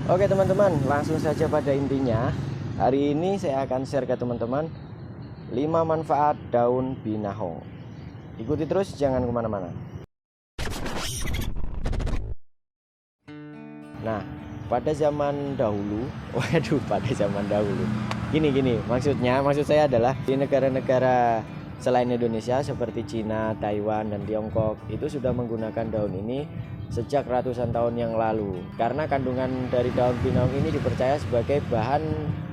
Oke teman-teman, langsung saja pada intinya. Hari ini saya akan share ke teman-teman 5 manfaat daun binahong. Ikuti terus, jangan kemana-mana. Nah, pada zaman dahulu, gini, maksud saya adalah di negara-negara selain Indonesia seperti Cina, Taiwan, dan Tiongkok itu sudah menggunakan daun ini sejak ratusan tahun yang lalu. Karena kandungan dari daun binahong ini dipercaya sebagai bahan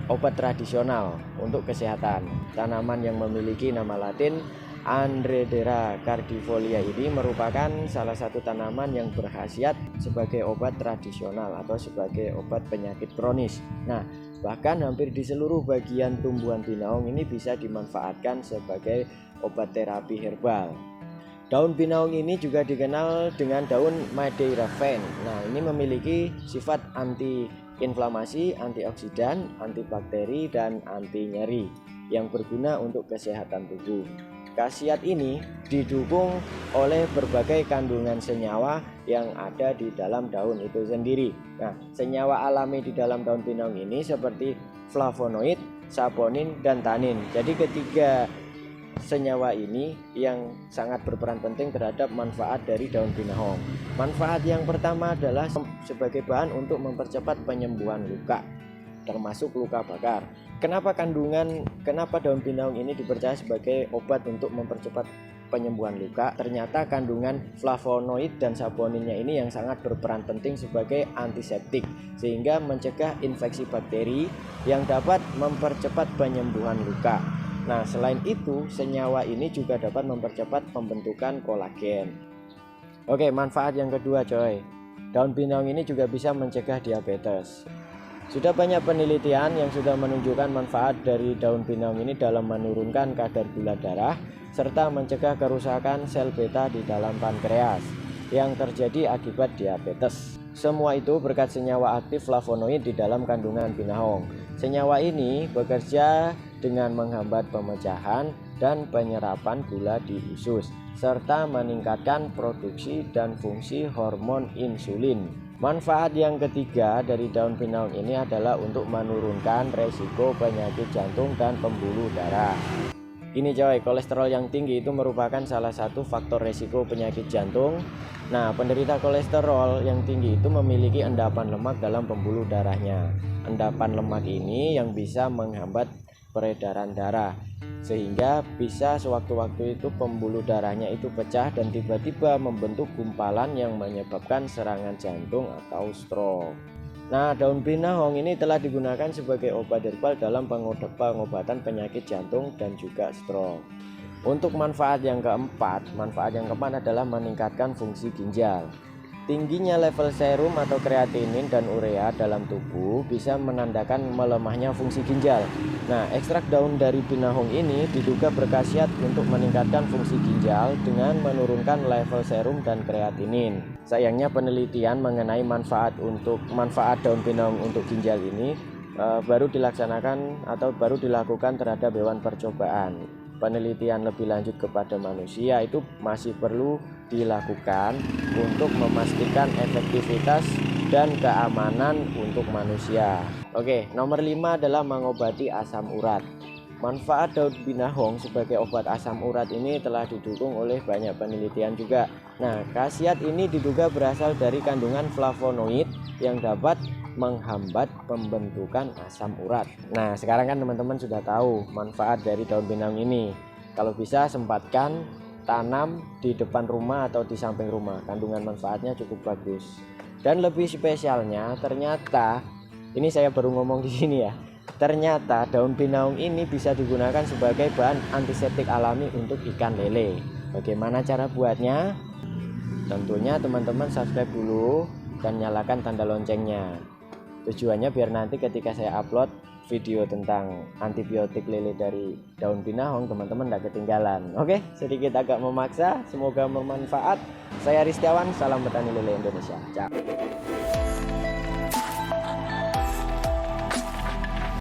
obat tradisional untuk kesehatan. Tanaman yang memiliki nama latin Andredera cardifolia ini merupakan salah satu tanaman yang berkhasiat sebagai obat tradisional atau sebagai obat penyakit kronis. Nah, bahkan hampir di seluruh bagian tumbuhan binahong ini bisa dimanfaatkan sebagai obat terapi herbal. Daun binahong ini juga dikenal dengan daun Madeira Fen. Nah, ini memiliki sifat anti-inflamasi, antioksidan, antibakteri, dan anti nyeri yang berguna untuk kesehatan tubuh. Khasiat ini didukung oleh berbagai kandungan senyawa yang ada di dalam daun itu sendiri. Nah, senyawa alami di dalam daun binahong ini seperti flavonoid, saponin, dan tanin. Jadi ketiga senyawa ini yang sangat berperan penting terhadap manfaat dari daun binahong. Manfaat yang pertama adalah sebagai bahan untuk mempercepat penyembuhan luka, termasuk luka bakar. Kenapa daun binahong ini dipercaya sebagai obat untuk mempercepat penyembuhan luka? Ternyata kandungan flavonoid dan saponinnya ini yang sangat berperan penting sebagai antiseptik, sehingga mencegah infeksi bakteri yang dapat mempercepat penyembuhan luka. Nah, selain itu, senyawa ini juga dapat mempercepat pembentukan kolagen. Oke, manfaat yang kedua coy. Daun binahong ini juga bisa mencegah diabetes. Sudah banyak penelitian yang sudah menunjukkan manfaat dari daun binahong ini dalam menurunkan kadar gula darah serta mencegah kerusakan sel beta di dalam pankreas yang terjadi akibat diabetes. Semua itu berkat senyawa aktif flavonoid di dalam kandungan binahong. Senyawa ini bekerja dengan menghambat pemecahan dan penyerapan gula di usus serta meningkatkan produksi dan fungsi hormon insulin. Manfaat yang ketiga dari daun binahong ini adalah untuk menurunkan resiko penyakit jantung dan pembuluh darah. Ini coy, kolesterol yang tinggi itu merupakan salah satu faktor resiko penyakit jantung. Nah, penderita kolesterol yang tinggi itu memiliki endapan lemak dalam pembuluh darahnya. Endapan lemak ini yang bisa menghambat peredaran darah, sehingga bisa sewaktu-waktu itu pembuluh darahnya itu pecah dan tiba-tiba membentuk gumpalan yang menyebabkan serangan jantung atau stroke. Nah, daun binahong ini telah digunakan sebagai obat herbal dalam pengobatan penyakit jantung dan juga stroke. Untuk manfaat yang keempat adalah meningkatkan fungsi ginjal. Tingginya level serum atau kreatinin dan urea dalam tubuh bisa menandakan melemahnya fungsi ginjal. Nah, ekstrak daun dari binahong ini diduga berkhasiat untuk meningkatkan fungsi ginjal dengan menurunkan level serum dan kreatinin. Sayangnya penelitian mengenai manfaat daun binahong untuk ginjal ini baru dilakukan terhadap hewan percobaan. Penelitian lebih lanjut kepada manusia itu masih perlu dilakukan untuk memastikan efektivitas dan keamanan untuk manusia. Oke, nomor 5 adalah mengobati asam urat. Manfaat daun binahong sebagai obat asam urat ini telah didukung oleh banyak penelitian juga. Nah, khasiat ini diduga berasal dari kandungan flavonoid yang dapat menghambat pembentukan asam urat. Nah, sekarang kan teman-teman sudah tahu manfaat dari daun binahong ini. Kalau bisa sempatkan tanam di depan rumah atau di samping rumah. Kandungan manfaatnya cukup bagus. Dan lebih spesialnya ternyata ini saya baru ngomong di sini ya. Ternyata daun binahong ini bisa digunakan sebagai bahan antiseptik alami untuk ikan lele. Bagaimana cara buatnya? Tentunya teman-teman subscribe dulu dan nyalakan tanda loncengnya. Tujuannya biar nanti ketika saya upload video tentang antibiotik lele dari daun binahong, teman-teman tidak ketinggalan. Oke, sedikit agak memaksa, semoga bermanfaat. Saya Ristiawan, salam petani lele Indonesia. Ciao.